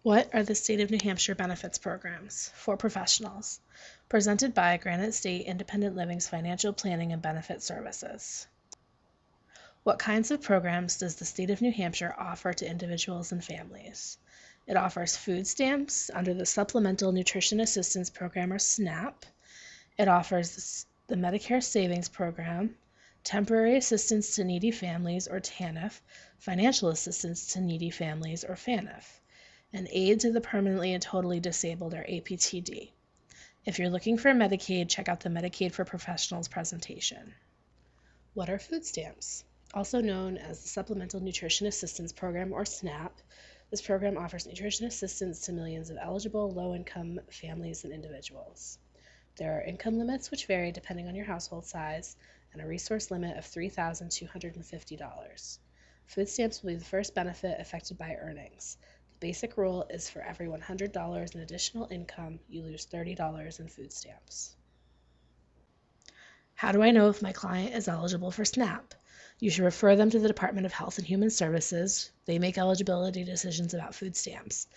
What are the State of New Hampshire benefits programs for professionals? Presented by Granite State Independent Living's Financial Planning and Benefit Services. What kinds of programs does the State of New Hampshire offer to individuals and families? It offers food stamps under the Supplemental Nutrition Assistance Program, or SNAP. It offers the Medicare Savings Program, Temporary Assistance to Needy Families, or TANF, Financial Assistance to Needy Families, or FANF, and Aid to the Permanently and Totally Disabled, or APTD. If you're looking for Medicaid, check out the Medicaid for Professionals presentation. What are food stamps? Also known as the Supplemental Nutrition Assistance Program, or SNAP, this program offers nutrition assistance to millions of eligible low-income families and individuals. There are income limits which vary depending on your household size, and a resource limit of $3,250. Food stamps will be the first benefit affected by earnings. The basic rule is for every $100 in additional income, you lose $30 in food stamps. How do I know if my client is eligible for SNAP? You should refer them to the Department of Health and Human Services. They make eligibility decisions about food stamps.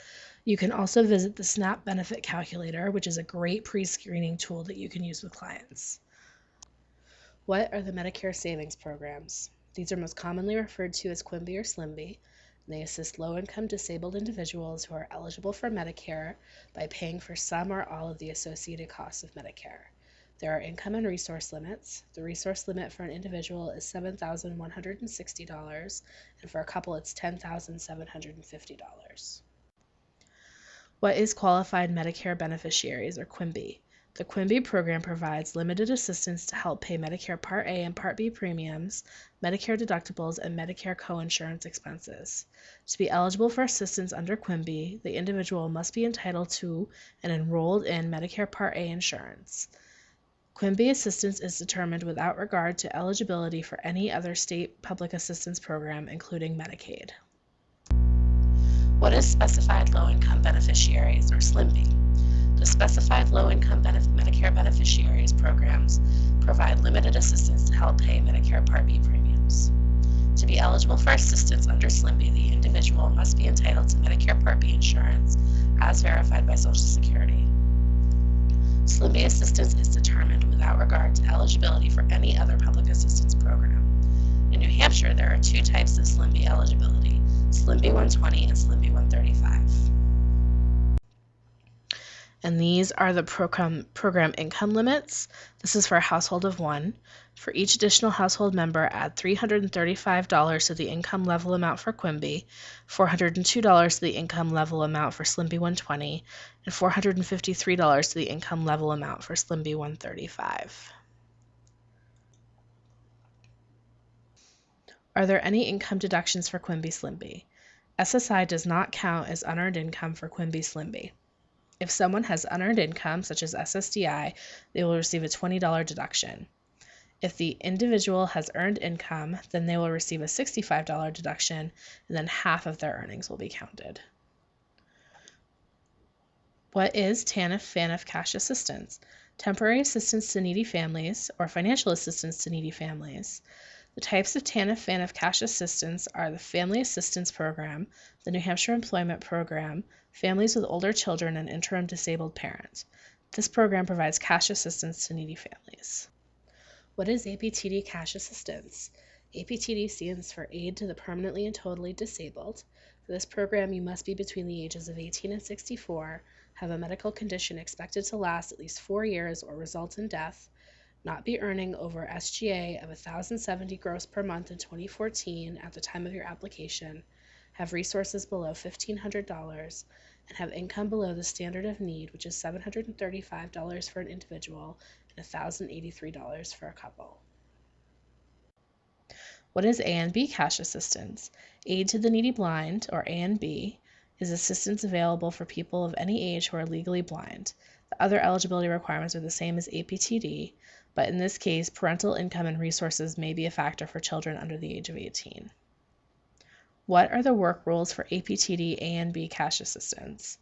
You can also visit the SNAP Benefit Calculator, which is a great pre-screening tool that you can use with clients. What are the Medicare Savings Programs? These are most commonly referred to as QIMBY or SLMB. They assist low-income disabled individuals who are eligible for Medicare by paying for some or all of the associated costs of Medicare. There are income and resource limits. The resource limit for an individual is $7,160, and for a couple it's $10,750. What is Qualified Medicare Beneficiaries, or QIMBY? The QIMBY program provides limited assistance to help pay Medicare Part A and Part B premiums, Medicare deductibles, and Medicare coinsurance expenses. To be eligible for assistance under QIMBY, the individual must be entitled to and enrolled in Medicare Part A insurance. QIMBY assistance is determined without regard to eligibility for any other state public assistance program, including Medicaid. What is Specified Low-Income Beneficiaries, or SLMB? The Specified Low-Income Medicare Beneficiaries programs provide limited assistance to help pay Medicare Part B premiums. To be eligible for assistance under SLMB, the individual must be entitled to Medicare Part B insurance as verified by Social Security. SLMB assistance is determined without regard to eligibility for any other public assistance program. In New Hampshire, there are two types of SLMB eligibility, SLMB 120 and SLMB 135. And these are the program income limits. This is for a household of one. For each additional household member, add $335 to the income level amount for QIMBY, $402 to the income level amount for SLMB 120, and $453 to the income level amount for SLMB 135. Are there any income deductions for QIMBY SLMB? SSI does not count as unearned income for QIMBY SLMB. If someone has unearned income, such as SSDI, they will receive a $20 deduction. If the individual has earned income, then they will receive a $65 deduction, and then half of their earnings will be counted. What is TANF FANF cash assistance? Temporary assistance to needy families, or financial assistance to needy families. The types of TANF FANF cash assistance are the Family Assistance Program, the New Hampshire Employment Program, Families with Older Children, and Interim Disabled Parent. This program provides cash assistance to needy families. What is APTD cash assistance? APTD stands for Aid to the Permanently and Totally Disabled. For this program, you must be between the ages of 18 and 64, have a medical condition expected to last at least 4 years or result in death, not be earning over SGA of $1,070 gross per month in 2014 at the time of your application, have resources below $1,500, and have income below the standard of need, which is $735 for an individual and $1,083 for a couple. What is A&B cash assistance? Aid to the Needy Blind, or A&B, is assistance available for people of any age who are legally blind. The other eligibility requirements are the same as APTD, but in this case, parental income and resources may be a factor for children under the age of 18. What are the work rules for APTD A&B cash assistance?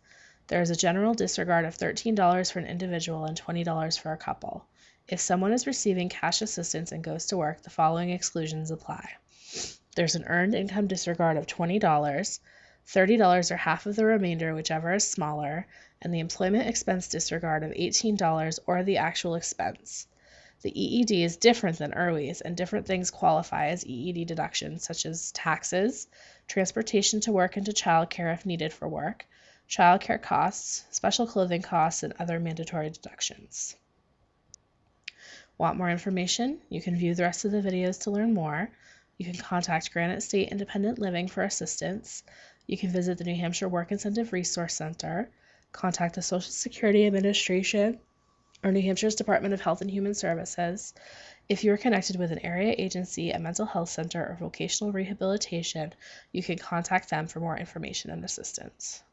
There is a general disregard of $13 for an individual and $20 for a couple. If someone is receiving cash assistance and goes to work, the following exclusions apply. There's an earned income disregard of $20, $30 or half of the remainder, whichever is smaller, and the employment expense disregard of $18 or the actual expense. The EED is different than ERWIs, and different things qualify as EED deductions, such as taxes, transportation to work and to childcare if needed for work, childcare costs, special clothing costs, and other mandatory deductions. Want more information? You can view the rest of the videos to learn more. You can contact Granite State Independent Living for assistance. You can visit the New Hampshire Work Incentive Resource Center, contact the Social Security Administration, or New Hampshire's Department of Health and Human Services. If you are connected with an area agency, a mental health center, or vocational rehabilitation, you can contact them for more information and assistance.